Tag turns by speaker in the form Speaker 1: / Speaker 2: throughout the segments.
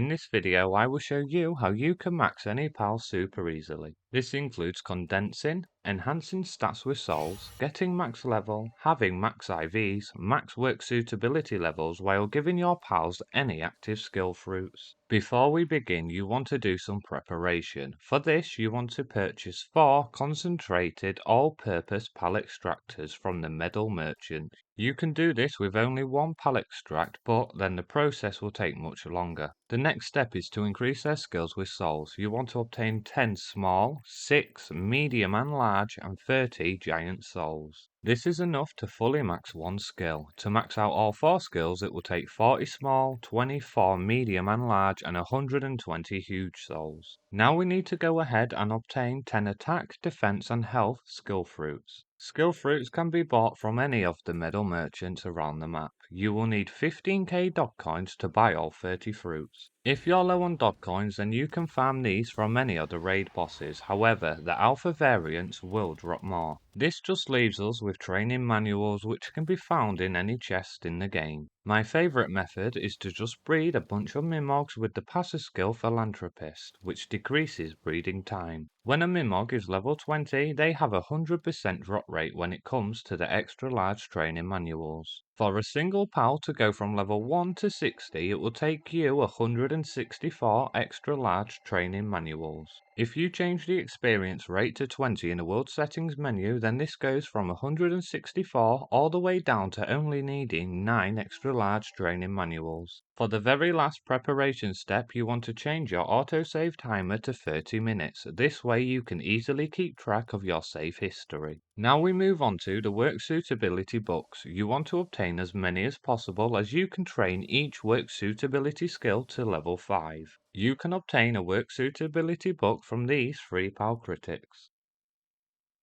Speaker 1: In this video, I will show you how you can max any pal super easily. This includes condensing, enhancing stats with souls, getting max level, having max IVs, max work suitability levels while giving your pals any active skill fruits. Before we begin, you want to do some preparation. For this, you want to purchase 4 concentrated all-purpose pal extractors from the medal merchant. You can do this with only 1 pal extract, but then the process will take much longer. The next step is to increase their skills with souls. You want to obtain 10 small, 6 medium and large, and 30 giant souls. This is enough to fully max 1 skill. To max out all 4 skills, it will take 40 small, 24 medium and large, and 120 huge souls. Now we need to go ahead and obtain 10 attack, defense, and health skill fruits. Skill fruits can be bought from any of the medal merchants around the map. You will need 15k dog coins to buy all 30 fruits. If you're low on dog coins, then you can farm these from any other raid bosses. However, the alpha variants will drop more. This just leaves us with training manuals which can be found in any chest in the game. My favourite method is to just breed a bunch of Mimogs with the passive skill Philanthropist, which decreases breeding time. When a Mimog is level 20, they have a 100% drop rate when it comes to the extra large training manuals. For a single pal to go from level 1 to 60, it will take you 164 extra large training manuals. If you change the experience rate to 20 in the world settings menu, then this goes from 164 all the way down to only needing 9 extra large training manuals. For the very last preparation step, you want to change your autosave timer to 30 minutes. This way you can easily keep track of your save history. Now we move on to the work suitability books. You want to obtain as many as possible, as you can train each work suitability skill to level 5. You can obtain a work suitability book from these 3 pal critics.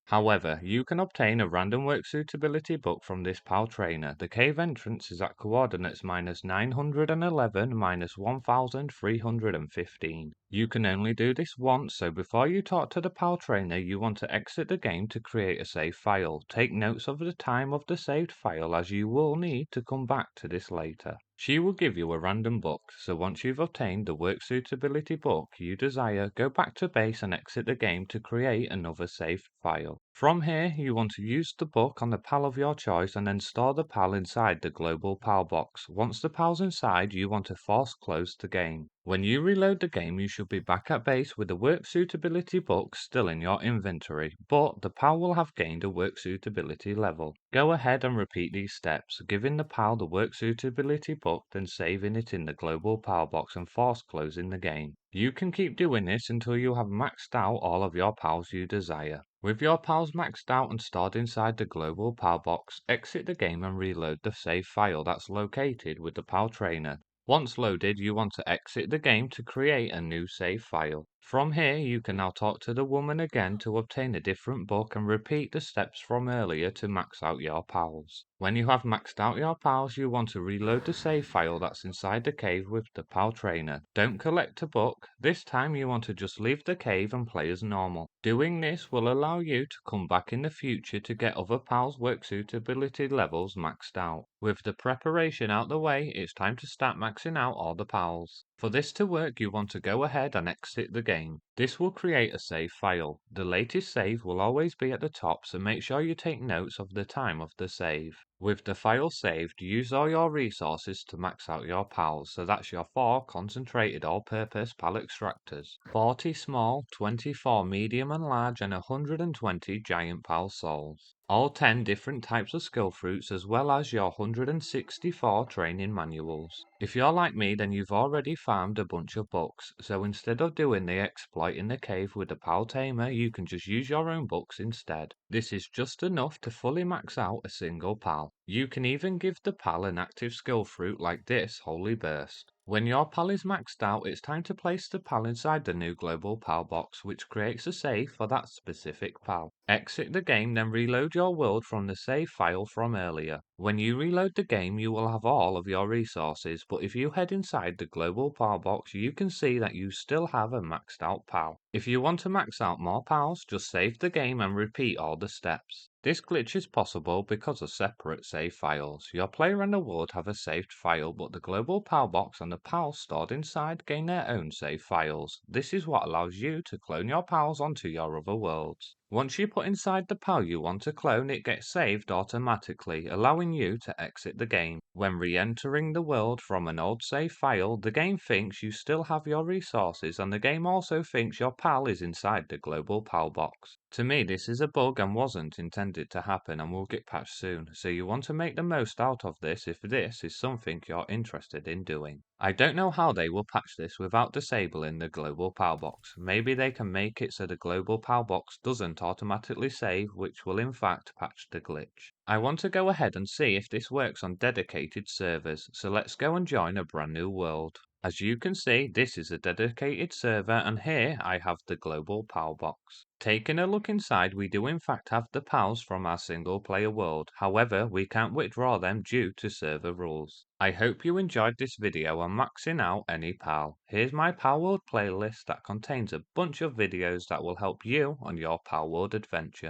Speaker 1: However, you can obtain a random work suitability book from this pal trainer. The cave entrance is at coordinates -911 -1315. You can only do this once, so before you talk to the pal trainer, you want to exit the game to create a save file. Take notes of the time of the saved file, as you will need to come back to this later. She will give you a random book, so once you've obtained the work suitability book you desire, go back to base and exit the game to create another saved file. From here, you want to use the book on the pal of your choice and then store the pal inside the global pal box. Once the pal's inside, you want to force close the game. When you reload the game, you should be back at base with the work suitability book still in your inventory, but the pal will have gained a work suitability level. Go ahead and repeat these steps, giving the pal the work suitability book, then saving it in the global pal box and force closing the game. You can keep doing this until you have maxed out all of your pals you desire. With your pals maxed out and stored inside the global pal box, exit the game and reload the save file that's located with the pal trainer. Once loaded, you want to exit the game to create a new save file. From here, you can now talk to the woman again to obtain a different book and repeat the steps from earlier to max out your pals. When you have maxed out your pals, you want to reload the save file that's inside the cave with the pal trainer. Don't collect a book. This time you want to just leave the cave and play as normal. Doing this will allow you to come back in the future to get other pals' work suitability levels maxed out. With the preparation out the way, it's time to start maxing out all the pals. For this to work, you want to go ahead and exit the game. This will create a save file. The latest save will always be at the top, so make sure you take notes of the time of the save. With the file saved, use all your resources to max out your pals, so that's your 4 concentrated all-purpose pal extractors, 40 small, 24 medium and large, and 120 giant pal souls. All 10 different types of skill fruits, as well as your 164 training manuals. If you're like me, then you've already farmed a bunch of books, so instead of doing the exploit in the cave with the pal tamer, you can just use your own books instead. This is just enough to fully max out a single pal. You can even give the pal an active skill fruit like this Holy Burst. When your pal is maxed out, it's time to place the pal inside the new global pal box, which creates a save for that specific pal. Exit the game, then reload your world from the save file from earlier. When you reload the game, you will have all of your resources, but if you head inside the global pal box, you can see that you still have a maxed out pal. If you want to max out more pals, just save the game and repeat all the steps. This glitch is possible because of separate save files. Your player and the world have a saved file, but the global PAL box and the pals stored inside gain their own save files. This is what allows you to clone your pals onto your other worlds. Once you put inside the PAL you want to clone, it gets saved automatically, allowing you to exit the game. When re-entering the world from an old save file, the game thinks you still have your resources, and the game also thinks your PAL is inside the global PAL box. To me, this is a bug and wasn't intended to happen and will get patched soon, so you want to make the most out of this if this is something you're interested in doing. I don't know how they will patch this without disabling the global PAL box. Maybe they can make it so the global PAL box doesn't automatically save, which will in fact patch the glitch. I want to go ahead and see if this works on dedicated servers, so let's go and join a brand new world. As you can see, this is a dedicated server, and here I have the global PAL box. Taking a look inside, we do in fact have the PALs from our single player world, however we can't withdraw them due to server rules. I hope you enjoyed this video on maxing out any PAL. Here's my Palworld playlist that contains a bunch of videos that will help you on your Palworld adventure.